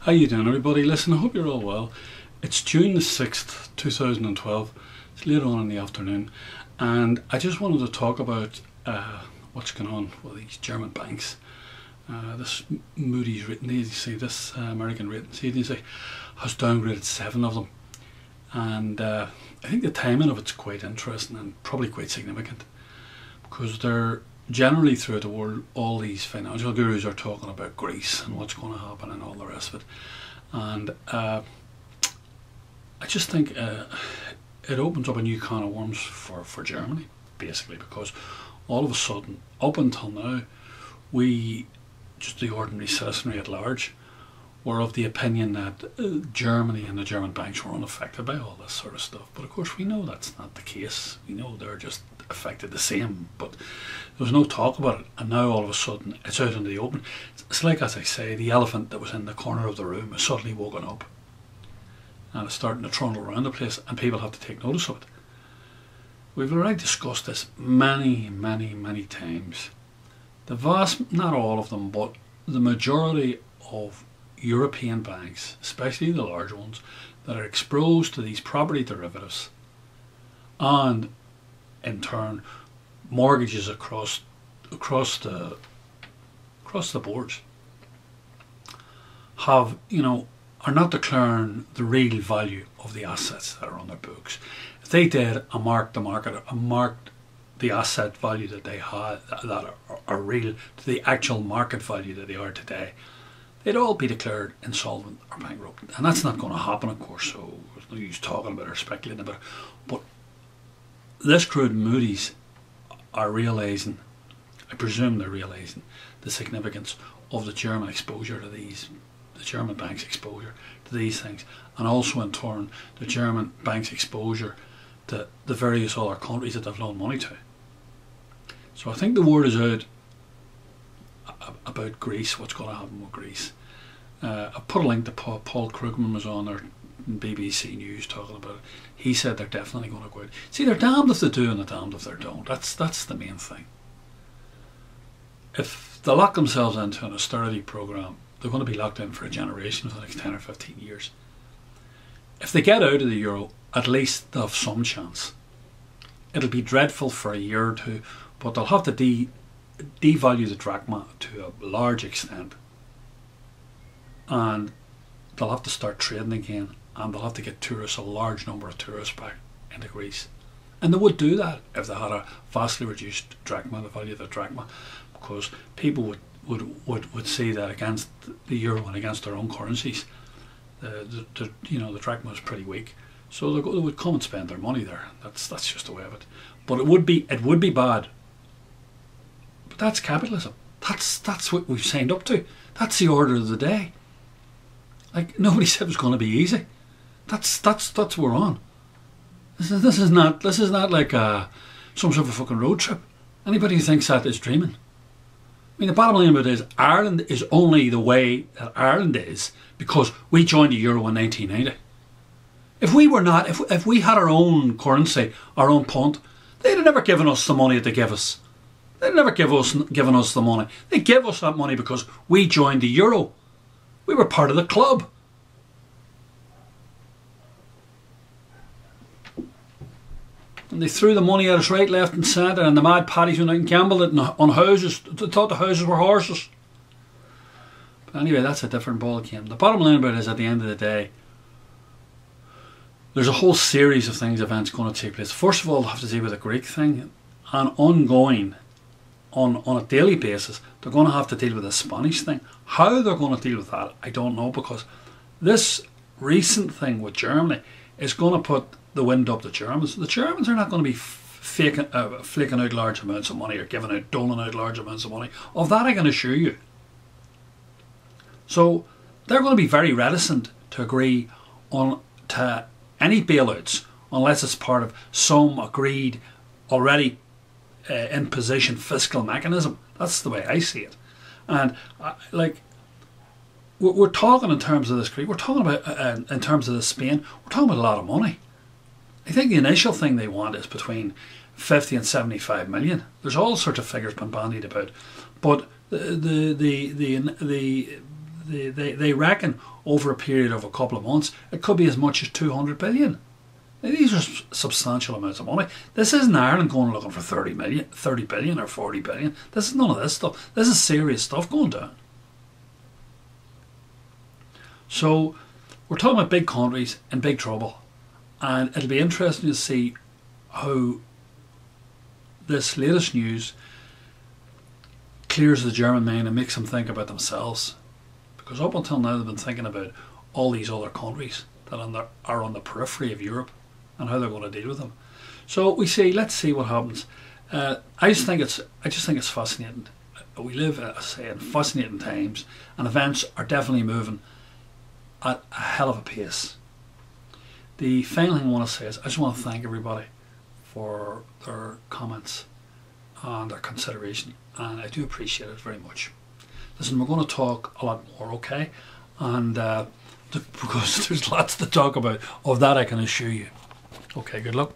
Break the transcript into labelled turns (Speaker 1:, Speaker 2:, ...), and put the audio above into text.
Speaker 1: How you doing, everybody? Listen, I hope you're all well. It's June the 6th, 2012. It's later on in the afternoon, and I just wanted to talk about what's going on with these German banks. This Moody's rating agency, this American ratings agency, has downgraded 7 of them, and I think the timing of it's quite interesting and probably quite significant, because they're generally throughout the world, all these financial gurus are talking about Greece and what's going to happen and all the rest of it. And I just think it opens up a new can of worms for Germany, basically, because all of a sudden, up until now, we, just the ordinary citizenry at large, were of the opinion that Germany and the German banks were unaffected by all this sort of stuff. But of course we know that's not the case. We know they're just affected the same, but there was no talk about it, and now all of a sudden it's out in the open. It's like, as I say, the elephant that was in the corner of the room is suddenly woken up and it's starting to trundle around the place, and people have to take notice of it. We've already discussed this many times. The vast, not all of them, but the majority of European banks, especially the large ones, that are exposed to these property derivatives and in turn mortgages across the boards, have, are not declaring the real value of the assets that are on their books. If they did a mark the market, a marked the asset value that they had that are real to the actual market value that they are today, they'd all be declared insolvent or bankrupt. And that's not going to happen, of course, so there's no use talking about it or speculating about it. But this crew at Moody's are realising, I presume they're realising, the significance of the German exposure to these, the German bank's exposure to these things, and also in turn the German bank's exposure to the various other countries that they've loaned money to. So I think the word is out about Greece, what's going to happen with Greece. I put a link to Paul Krugman was on there in BBC News talking about it. He said they're definitely going to go out. See, they're damned if they do and they're damned if they don't. That's the main thing. If they lock themselves into an austerity programme, they're going to be locked in for a generation for the next 10 or 15 years. If they get out of the euro, at least they'll have some chance. It'll be dreadful for a year or two, but they'll have to devalue the drachma to a large extent, and they'll have to start trading again, and they'll have to get tourists, a large number of tourists back into Greece. And they would do that if they had a vastly reduced drachma, the value of the drachma, because people would see that against the euro and against their own currencies, the drachma is pretty weak, so they would come and spend their money there. That's just the way of it. But it would be bad. But that's capitalism. That's what we've signed up to. That's the order of the day. Like, nobody said it was going to be easy. That's what we're on. This is not like some sort of a fucking road trip. Anybody who thinks that is dreaming. I mean, the bottom line of it is Ireland is only the way that Ireland is because we joined the euro in 1990. If we were not, if we had our own currency, our own pond, they'd have never given us the money that they give us. They'd never given us the money. They gave us that money because we joined the euro. We were part of the club. And they threw the money at us right, left and centre, and the mad paddies went out and gambled it on houses. They thought the houses were horses. But anyway, that's a different ball game. The bottom line about it is, at the end of the day, there's a whole series of events going to take place. First of all, they'll have to deal with the Greek thing, and ongoing, on a daily basis, they're going to have to deal with the Spanish thing. How they're going to deal with that, I don't know, because this recent thing with Germany is going to put the wind up the Germans. The Germans are not going to be flaking out large amounts of money or doling out large amounts of money. Of that I can assure you. So they're going to be very reticent to agree to any bailouts unless it's part of some agreed, already in position fiscal mechanism. That's the way I see it. And we're talking in terms of this Greek, we're talking about in terms of the Spain, we're talking about a lot of money. I think the initial thing they want is between 50 and 75 million. There's all sorts of figures been bandied about, but the they reckon over a period of a couple of months, it could be as much as 200 billion. Now, these are substantial amounts of money. This isn't Ireland going looking for 30 billion or 40 billion. This is none of this stuff. This is serious stuff going down. So we're talking about big countries in big trouble, and it'll be interesting to see how this latest news clears the German mind and makes them think about themselves, because up until now they've been thinking about all these other countries that are on the periphery of Europe and how they're going to deal with them. So let's see what happens. I just think it's fascinating. We live, as I say, in fascinating times, and events are definitely moving at a hell of a pace. The final thing I want to say is I just want to thank everybody for their comments and their consideration, and I do appreciate it very much. Listen, we're going to talk a lot more, okay? And because there's lots to talk about, of that I can assure you. Okay, good luck.